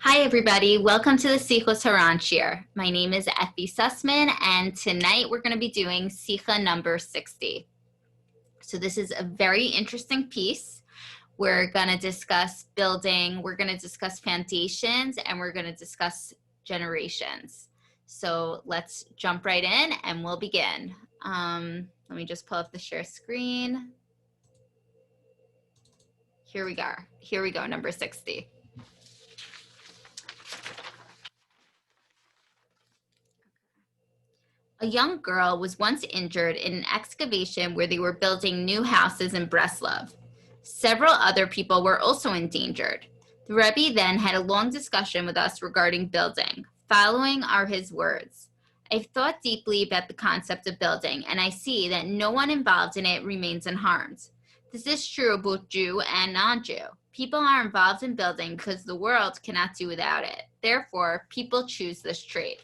Hi, everybody. Welcome to the Sichos Haran shir. My name is Effie Sussman, and tonight we're going to be doing Sicha number 60. So this is a very interesting piece. We're going to discuss building, we're going to discuss foundations, and we're going to discuss generations. So let's jump right in and we'll begin. Let me just pull up the share screen. Here we go, number 60. A young girl was once injured in an excavation where they were building new houses in Breslov. Several other people were also endangered. The Rebbe then had a long discussion with us regarding building. Following are his words. I've thought deeply about the concept of building, and I see that no one involved in it remains unharmed. This is true of both Jew and non-Jew. People are involved in building because the world cannot do without it. Therefore, people choose this trade.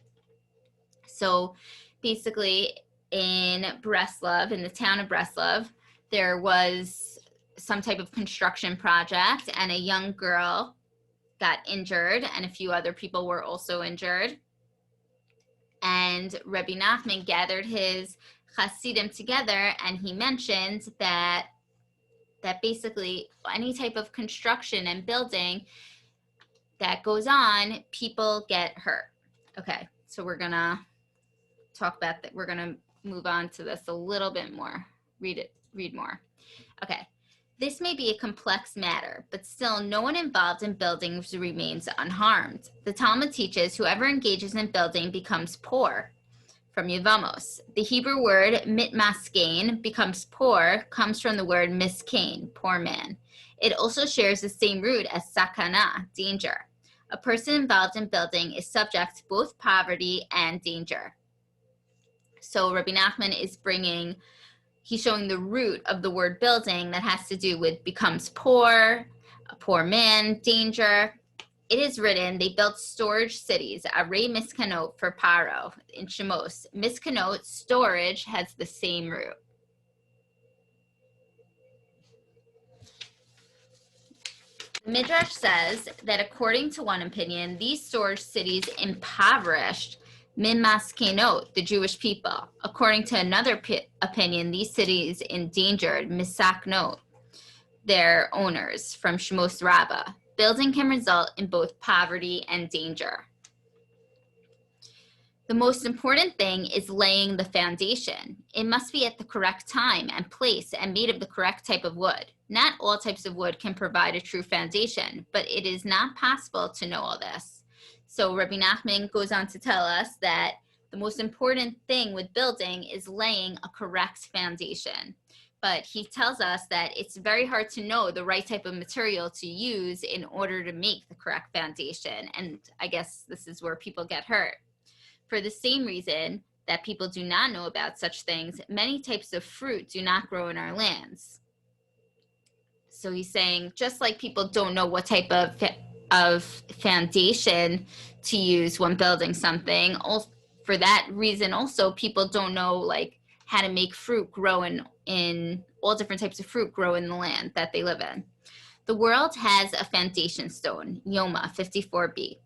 So basically, in Breslov, in the town of Breslov, there was some type of construction project, and a young girl got injured, and a few other people were also injured. And Rebbe Nachman gathered his Hasidim together, and he mentioned that basically any type of construction and building that goes on, people get hurt. Okay, so we're gonna talk about that. We're gonna move on to this a little bit more. Read more. Okay. This may be a complex matter, but still no one involved in buildings remains unharmed. The Talmud teaches whoever engages in building becomes poor. From Yevamos, the Hebrew word mitmaskein, becomes poor, comes from the word miskain, poor man. It also shares the same root as sakana, danger. A person involved in building is subject to both poverty and danger. So Rebbe Nachman is he's showing the root of the word building that has to do with becomes poor, a poor man, danger. It is written, they built storage cities, Arei Miskanot for Paro in Shemos. Miskanot, storage, has the same root. The Midrash says that according to one opinion, these storage cities impoverished Miskanot, the Jewish people. According to another opinion, these cities endangered Misaknot, their owners, from Shemos Rabbah. Building can result in both poverty and danger. The most important thing is laying the foundation. It must be at the correct time and place and made of the correct type of wood. Not all types of wood can provide a true foundation, but it is not possible to know all this. So Rebbe Nachman goes on to tell us that the most important thing with building is laying a correct foundation. But he tells us that it's very hard to know the right type of material to use in order to make the correct foundation. And I guess this is where people get hurt. For the same reason that people do not know about such things, many types of fruit do not grow in our lands. So he's saying, just like people don't know what type of foundation to use when building something, for that reason also people don't know like how to make fruit grow in all different types of fruit grow in the land that they live in. The world has a foundation stone, Yoma 54b.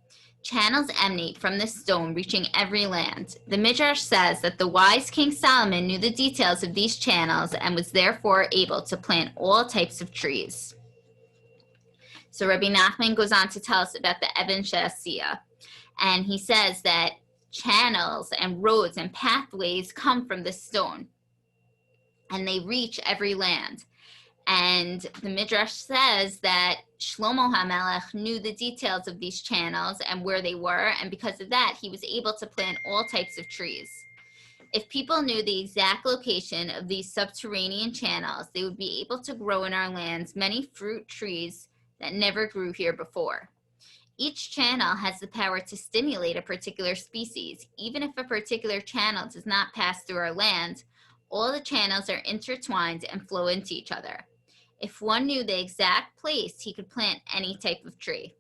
Channels emanate from this stone, reaching every land. The Midrash says that the wise King Solomon knew the details of these channels and was therefore able to plant all types of trees. So Rebbe Nachman goes on to tell us about the Even Shesiya, and he says that channels and roads and pathways come from this stone, and they reach every land. And the Midrash says that Shlomo HaMelech knew the details of these channels and where they were, and because of that, he was able to plant all types of trees. If people knew the exact location of these subterranean channels, they would be able to grow in our lands many fruit trees that never grew here before. Each channel has the power to stimulate a particular species. Even if a particular channel does not pass through our land, all the channels are intertwined and flow into each other. If one knew the exact place, he could plant any type of tree.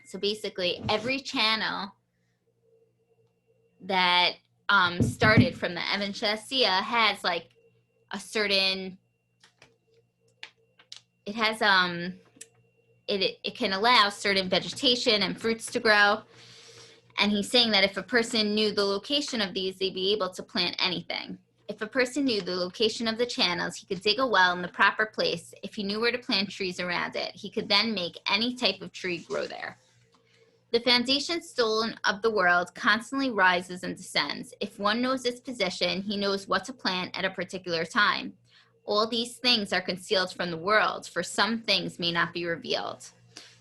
So basically, every channel that started from the Even Shesiya has like a certain, it has it can allow certain vegetation and fruits to grow. And he's saying that if a person knew the location of these, they'd be able to plant anything. If a person knew the location of the channels, he could dig a well in the proper place. If he knew where to plant trees around it, he could then make any type of tree grow there. The foundation stone of the world constantly rises and descends. If one knows its position, he knows what to plant at a particular time. All these things are concealed from the world, for some things may not be revealed.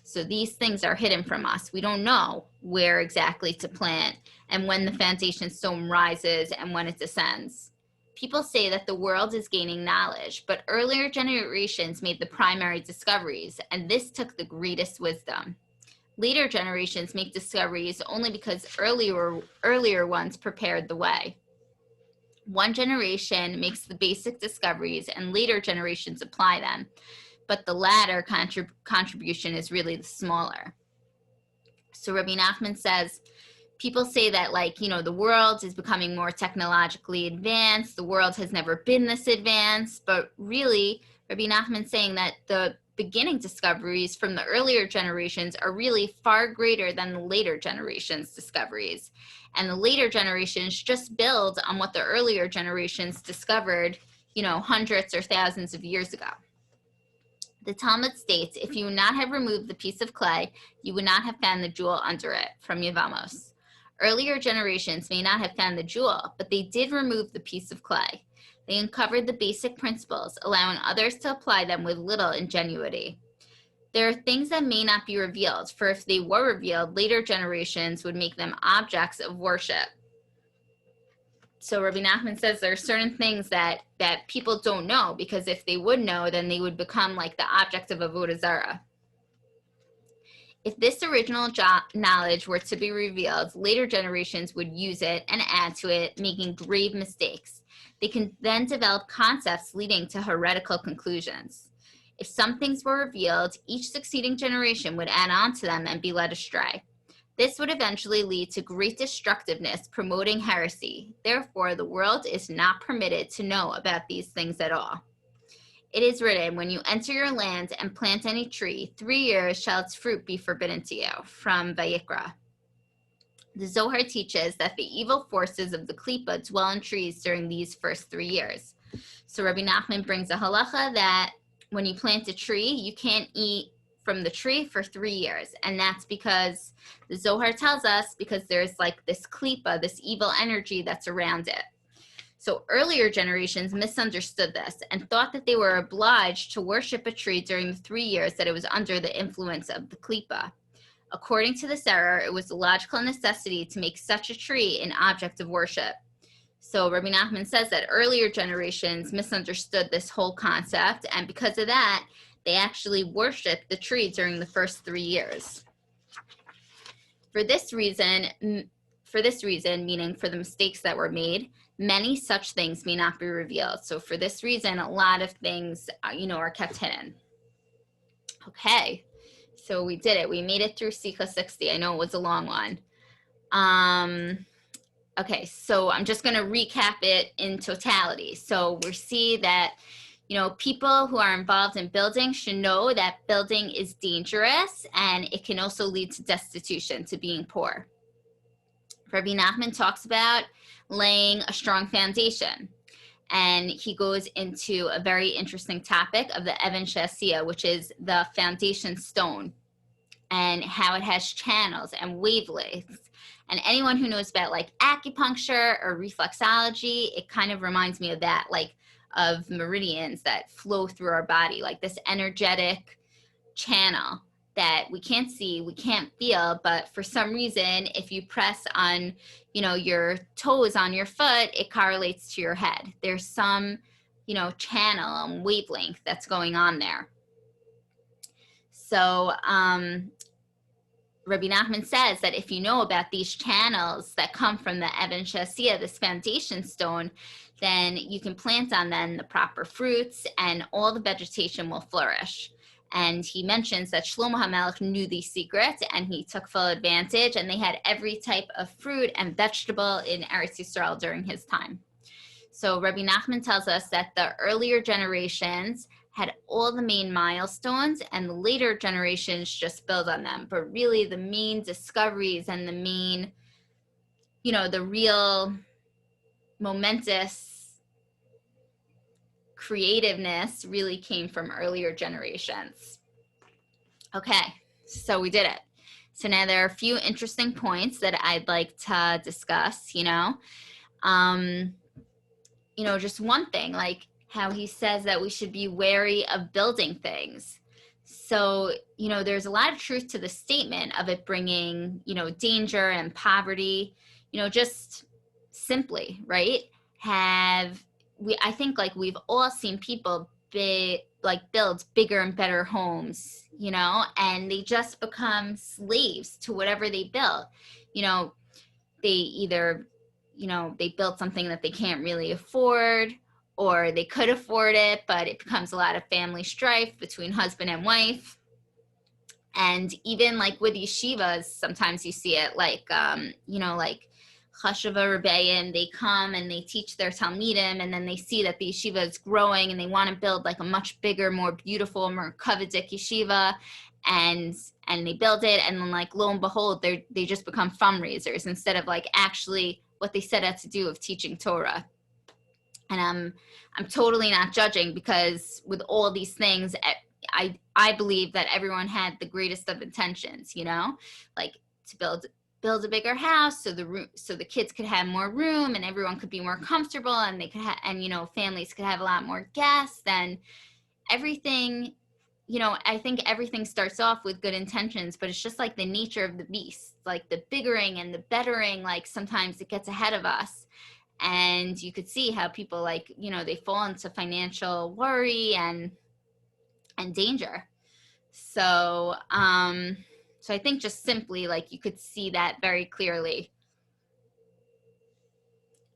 So these things are hidden from us. We don't know where exactly to plant and when the foundation stone rises and when it descends. People say that the world is gaining knowledge, but earlier generations made the primary discoveries, and this took the greatest wisdom. Later generations make discoveries only because earlier ones prepared the way. One generation makes the basic discoveries and later generations apply them, but the latter contribution is really the smaller. So Rebbe Nachman says, people say that, like, the world is becoming more technologically advanced. The world has never been this advanced, but really Rebbe Nachman saying that the beginning discoveries from the earlier generations are really far greater than the later generations' discoveries. And the later generations just build on what the earlier generations discovered, hundreds or thousands of years ago. The Talmud states, if you would not have removed the piece of clay, you would not have found the jewel under it, from Yevamos. Earlier generations may not have found the jewel, but they did remove the piece of clay. They uncovered the basic principles, allowing others to apply them with little ingenuity. There are things that may not be revealed, for if they were revealed, later generations would make them objects of worship. So Rebbe Nachman says there are certain things that people don't know, because if they would know, then they would become like the object of avodah zarah. If this original knowledge were to be revealed, later generations would use it and add to it, making grave mistakes. They can then develop concepts leading to heretical conclusions. If some things were revealed, each succeeding generation would add on to them and be led astray. This would eventually lead to great destructiveness, promoting heresy. Therefore, the world is not permitted to know about these things at all. It is written, when you enter your land and plant any tree, 3 years shall its fruit be forbidden to you, from Vayikra. The Zohar teaches that the evil forces of the Klippa dwell in trees during these first 3 years. So Rebbe Nachman brings a halacha that when you plant a tree, you can't eat from the tree for 3 years. And that's because the Zohar tells us, because there's like this Klippa, this evil energy that's around it. So earlier generations misunderstood this and thought that they were obliged to worship a tree during the 3 years that it was under the influence of the Klippa. According to this error, it was a logical necessity to make such a tree an object of worship. So Rebbe Nachman says that earlier generations misunderstood this whole concept, and because of that, they actually worshiped the tree during the first 3 years. For this reason, meaning for the mistakes that were made, many such things may not be revealed. So for this reason, a lot of things, are kept hidden. Okay, so we did it. We made it through Sichos 60. I know it was a long one. Okay, so I'm just going to recap it in totality. So we see that, people who are involved in building should know that building is dangerous, and it can also lead to destitution, to being poor. Rebbe Nachman talks about laying a strong foundation, and he goes into a very interesting topic of the Even Shesiya, which is the foundation stone, and how it has channels and wavelengths. And anyone who knows about like acupuncture or reflexology, it kind of reminds me of that, like of meridians that flow through our body, like this energetic channel that we can't see, we can't feel, but for some reason, if you press on, your toes on your foot, it correlates to your head. There's some, channel and wavelength that's going on there. So, Rebbe Nachman says that if you know about these channels that come from the Even Shesiya, this foundation stone, then you can plant on them the proper fruits and all the vegetation will flourish. And he mentions that Shlomo HaMelech knew these secrets and he took full advantage, and they had every type of fruit and vegetable in Eretz Yisrael during his time. So Rebbe Nachman tells us that the earlier generations had all the main milestones, and the later generations just build on them. But really the main discoveries and the main, the real momentous creativeness really came from earlier generations. Okay, so we did it. So now there are a few interesting points that I'd like to discuss, just one thing, like how he says that we should be wary of building things. So, there's a lot of truth to the statement of it bringing, danger and poverty, just simply, right? I think like we've all seen people build bigger and better homes, and they just become slaves to whatever they build. They either, they built something that they can't really afford, or they could afford it, but it becomes a lot of family strife between husband and wife. And even like with yeshivas, sometimes you see it like, like Chashava Rebbeim, they come and they teach their Talmidim, and then they see that the yeshiva is growing and they want to build like a much bigger, more beautiful, more kavadik yeshiva, and they build it, and then like lo and behold, they just become fundraisers instead of like actually what they set out to do of teaching Torah. And I'm totally not judging, because with all these things, I believe that everyone had the greatest of intentions, like to build a bigger house so the kids could have more room and everyone could be more comfortable, and they could families could have a lot more guests, and everything. I think everything starts off with good intentions, but it's just like the nature of the beast, like the biggering and the bettering, like sometimes it gets ahead of us. And you could see how people they fall into financial worry and danger. So, so I think just simply like you could see that very clearly.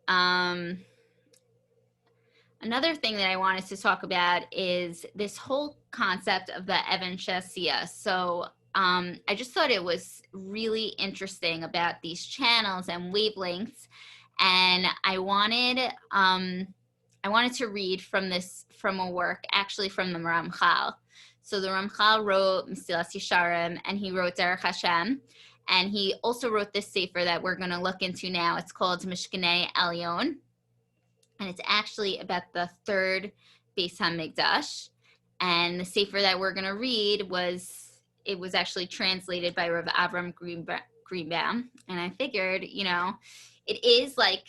Another thing that I wanted to talk about is this whole concept of the Even Shesiya. So I just thought it was really interesting about these channels and wavelengths. And I wanted to read from a work, actually from the Ramchal. So the Ramchal wrote Sichos Haran, and he wrote Derech Hashem, and he also wrote this sefer that we're going to look into now. It's called Mishkaney Elyon, and it's actually about the third Beis HaMikdash. And the sefer that we're going to read was actually translated by Rav Avram Greenbaum, and I figured, it is like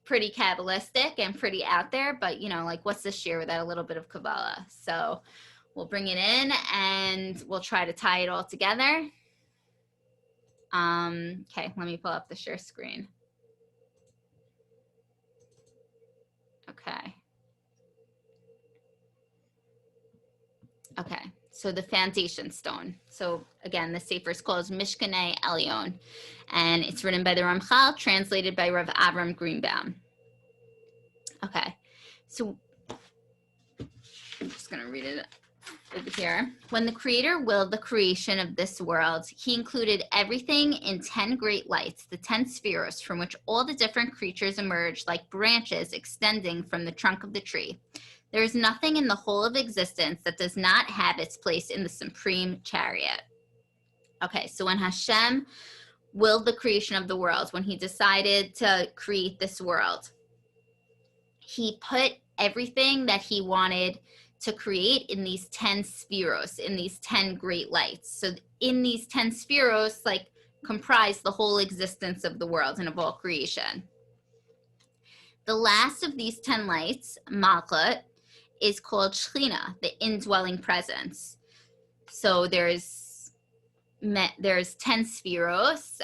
pretty Kabbalistic and pretty out there, but like what's this year without a little bit of Kabbalah? So we'll bring it in and we'll try to tie it all together. Okay, let me pull up the share screen. Okay, so the foundation stone. So again, the sefer is called Mishkaney Elyon, and it's written by the Ramchal, translated by Rav Avram Greenbaum. Okay, so I'm just going to read it over here. When the Creator willed the creation of this world, he included everything in 10 great lights, the 10 spheros, from which all the different creatures emerged like branches extending from the trunk of the tree. There is nothing in the whole of existence that does not have its place in the supreme chariot. Okay, so when Hashem willed the creation of the world, when he decided to create this world, he put everything that he wanted to create in these 10 spheros, in these 10 great lights. So in these 10 spheros, like, comprise the whole existence of the world and of all creation. The last of these 10 lights, Malchut, is called Shechina, the indwelling presence. So there's 10 spheros,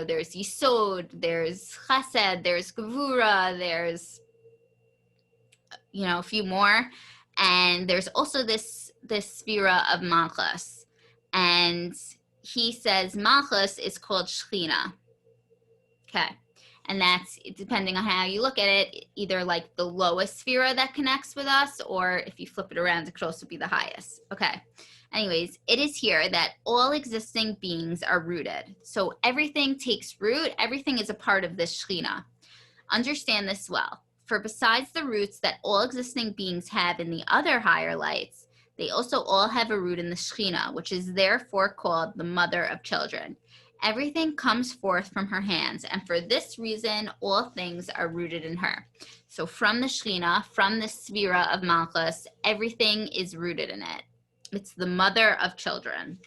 there's Yisod, there's Chesed, there's Gevura, there's, a few more. And there's also this sphera of Malchus. And he says Malchus is called Shechina. Okay. And that's, depending on how you look at it, either like the lowest sphera that connects with us, or if you flip it around, it could also be the highest. Okay. Anyways, it is here that all existing beings are rooted. So everything takes root. Everything is a part of this Shechina. Understand this well. For besides the roots that all existing beings have in the other higher lights, they also all have a root in the Shekhinah, which is therefore called the mother of children. Everything comes forth from her hands, and for this reason, all things are rooted in her. So from the Shekhinah, from the Sphira of Malchus, everything is rooted in it. It's the mother of children.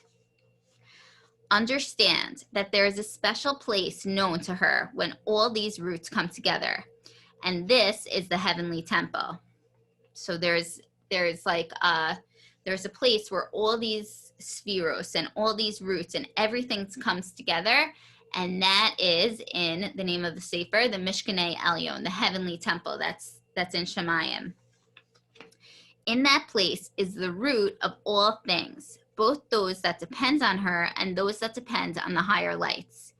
Understand that there is a special place known to her when all these roots come together, and this is the heavenly temple. So there's a place where all these spheros and all these roots and everything comes together, and that is in the name of the Sefer, the Mishkaney Elyon, the heavenly temple that's in Shemayim. In that place is the root of all things, both those that depend on her and those that depend on the higher lights.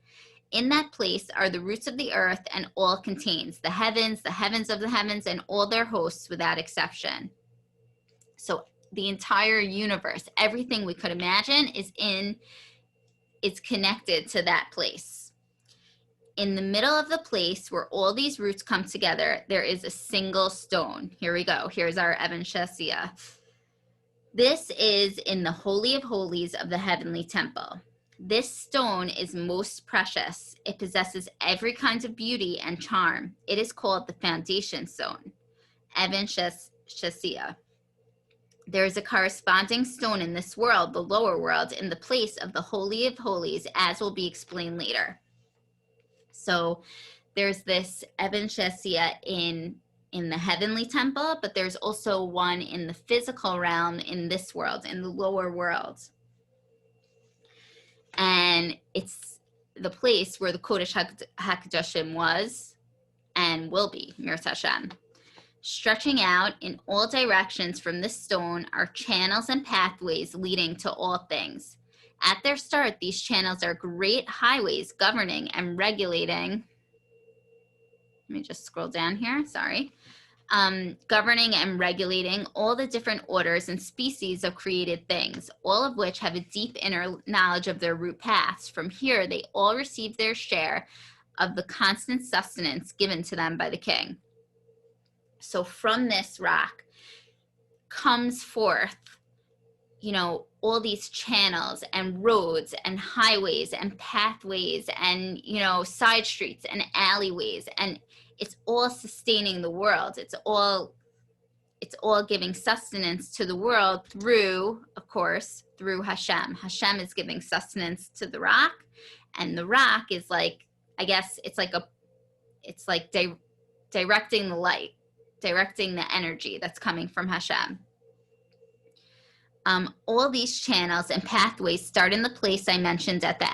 In that place are the roots of the earth, and all contains the heavens of the heavens, and all their hosts without exception. So the entire universe, everything we could imagine is connected to that place. In the middle of the place where all these roots come together, there is a single stone. Here we go. Here's our Even Shesiya. This is in the Holy of Holies of the heavenly temple. This stone is most precious. It possesses every kind of beauty and charm. It is called the foundation stone, Even Shesiya. There is a corresponding stone in this world, the lower world, in the place of the Holy of Holies, as will be explained later. So there's this Even Shesiya in the heavenly temple, but there's also one in the physical realm in this world, in the lower world. And it's the place where the Kodesh HaKadoshim was and will be, Mirat Hashem. Stretching out in all directions from this stone are channels and pathways leading to all things. At their start, these channels are great highways governing and regulating. Let me just scroll down here, sorry. Governing and regulating all the different orders and species of created things, all of which have a deep inner knowledge of their root paths. From here, they all receive their share of the constant sustenance given to them by the king. So from this rock comes forth, all these channels and roads and highways and pathways and, side streets and alleyways, and it's all sustaining the world. It's all giving sustenance to the world through, of course, through Hashem. Hashem is giving sustenance to the rock, and the rock is like, I guess it's like directing the light, directing the energy that's coming from Hashem. All these channels and pathways start in the place I mentioned at the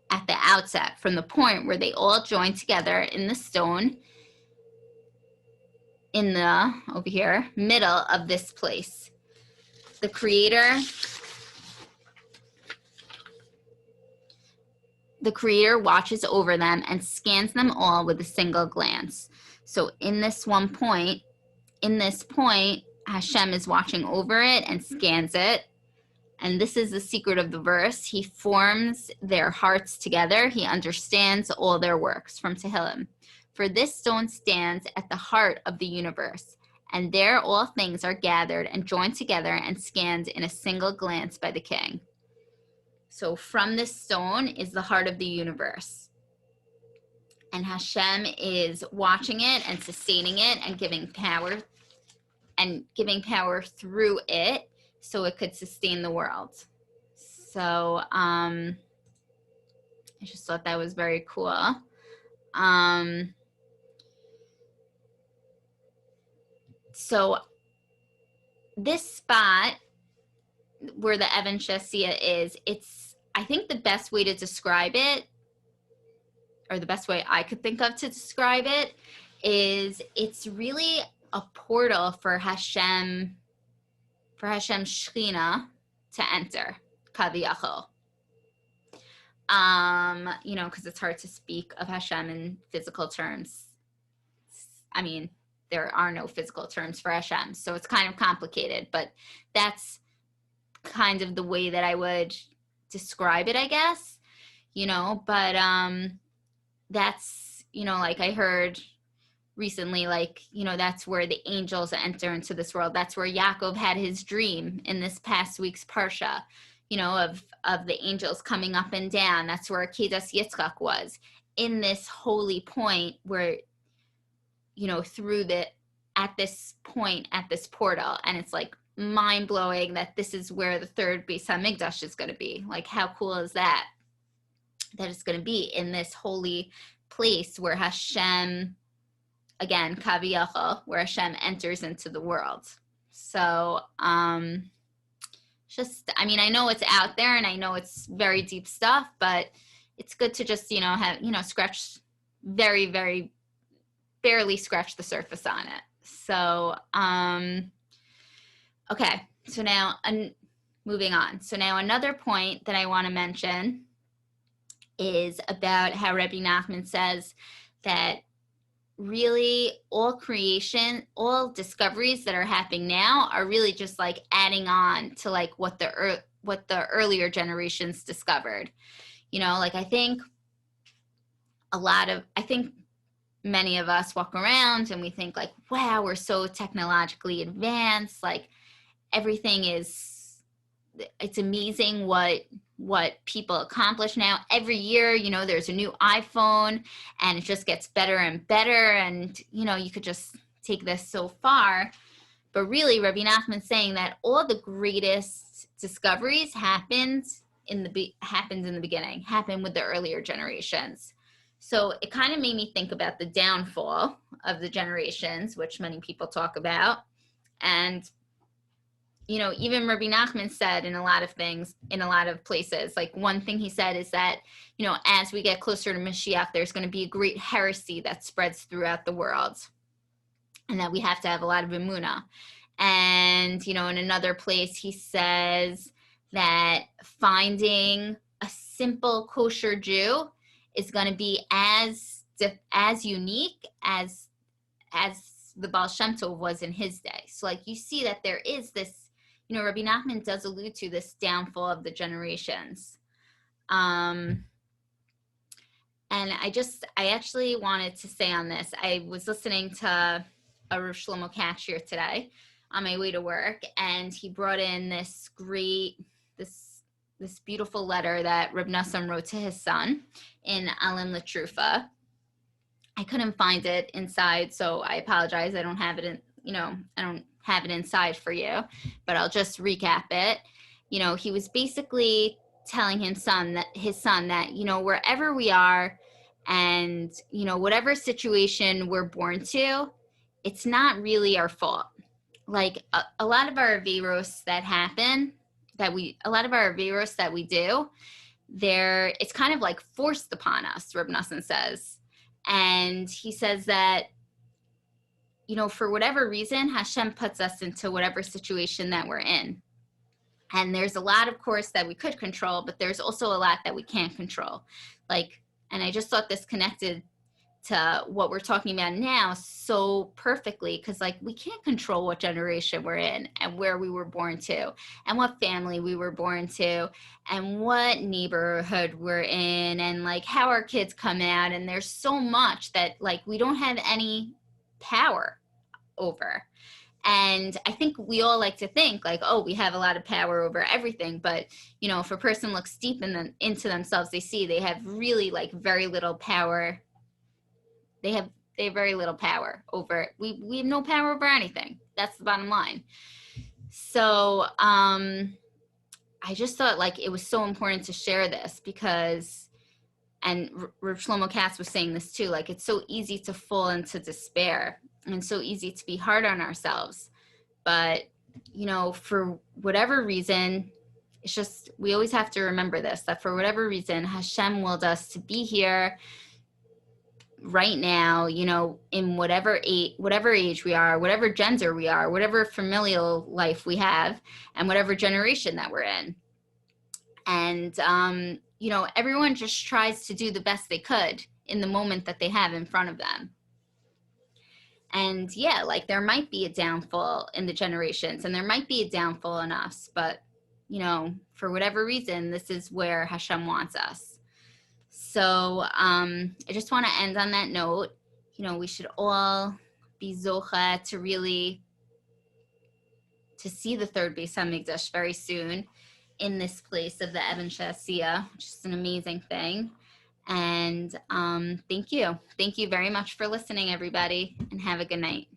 outset, from the point where they all join together in the stone in the, over here, middle of this place. The Creator watches over them and scans them all with a single glance. So in this point, Hashem is watching over it and scans it. And this is the secret of the verse. He forms their hearts together. He understands all their works, from Tehillim. For this stone stands at the heart of the universe, and there all things are gathered and joined together and scanned in a single glance by the king. So from this stone is the heart of the universe. And Hashem is watching it and sustaining it and giving power through it so it could sustain the world. So I just thought that was very cool. So this spot where the Even Shesiya is, I think the best way to describe it, or the best way I could think of to describe it, is it's really a portal for Hashem Shekhinah to enter, Kaviyachol. Because it's hard to speak of Hashem in physical terms. I mean, there are no physical terms for Hashem, so it's kind of complicated, but that's kind of the way that I would describe it, I guess, but that's, like I heard recently, like, that's where the angels enter into this world. That's where Yaakov had his dream in this past week's Parsha, of the angels coming up and down. That's where Kedas Yitzchak was, in this holy point where, at this point, at this portal. And it's like mind-blowing that this is where the third Beis HaMikdash is going to be. Like, how cool is that it's going to be in this holy place where Hashem, again, Kaviyachal, where Hashem enters into the world. So, I know it's out there and I know it's very deep stuff, but it's good to just, have, scratch very, very barely scratch the surface on it. So, okay. So now, moving on. So now another point that I want to mention is about how Rebbe Nachman says that really all creation, all discoveries that are happening now are really just like adding on to like what the earlier generations discovered. I think many of us walk around and we think like, wow, we're so technologically advanced. Like everything it's amazing what people accomplish now. Every year, there's a new iPhone and it just gets better and better. And, you could just take this so far. But really, Rebbe Nachman saying that all the greatest discoveries happened in the beginning, happened with the earlier generations. So it kind of made me think about the downfall of the generations, which many people talk about. And, even Rebbe Nachman said in a lot of things, in a lot of places, like one thing he said is that, as we get closer to Mashiach, there's going to be a great heresy that spreads throughout the world and that we have to have a lot of emunah. And, in another place, he says that finding a simple kosher Jew is going to be as unique as the Baal Shem Tov was in his day. So like you see that there is this, Rebbe Nachman does allude to this downfall of the generations. And I actually wanted to say on this, I was listening to a Rav Shlomo Katcher today on my way to work, and he brought in this beautiful letter that Rebbe Nachman wrote to his son in Alim L'Trufa. I couldn't find it inside, so I apologize. I don't have it inside for you, but I'll just recap it. He was basically telling his son that, wherever we are and, whatever situation we're born to, it's not really our fault. Like a lot of our averos that happen, that we do, it's kind of like forced upon us, Rebbe Nachman says. And he says that, for whatever reason, Hashem puts us into whatever situation that we're in. And there's a lot, of course, that we could control, but there's also a lot that we can't control. And I just thought this connected to what we're talking about now so perfectly, because we can't control what generation we're in and where we were born to and what family we were born to and what neighborhood we're in and how our kids come out. And there's so much that we don't have any power over. And I think we all like to think we have a lot of power over everything. But, if a person looks deep into themselves, they see they have really very little power. They have very little power over, we have no power over anything. That's the bottom line. So I just thought it was so important to share this because, and Rav Shlomo Katz was saying this too, it's so easy to fall into despair and so easy to be hard on ourselves. But, for whatever reason, it's just, we always have to remember this, that for whatever reason, Hashem willed us to be here right now, in whatever age we are, whatever gender we are, whatever familial life we have, and whatever generation that we're in. And, everyone just tries to do the best they could in the moment that they have in front of them. And yeah, there might be a downfall in the generations and there might be a downfall in us, but, for whatever reason, this is where Hashem wants us. So I just want to end on that note. we should all be zocha to see the third Beis Hamikdash very soon in this place of the Even Shesiya, which is an amazing thing. And thank you very much for listening, everybody, and have a good night.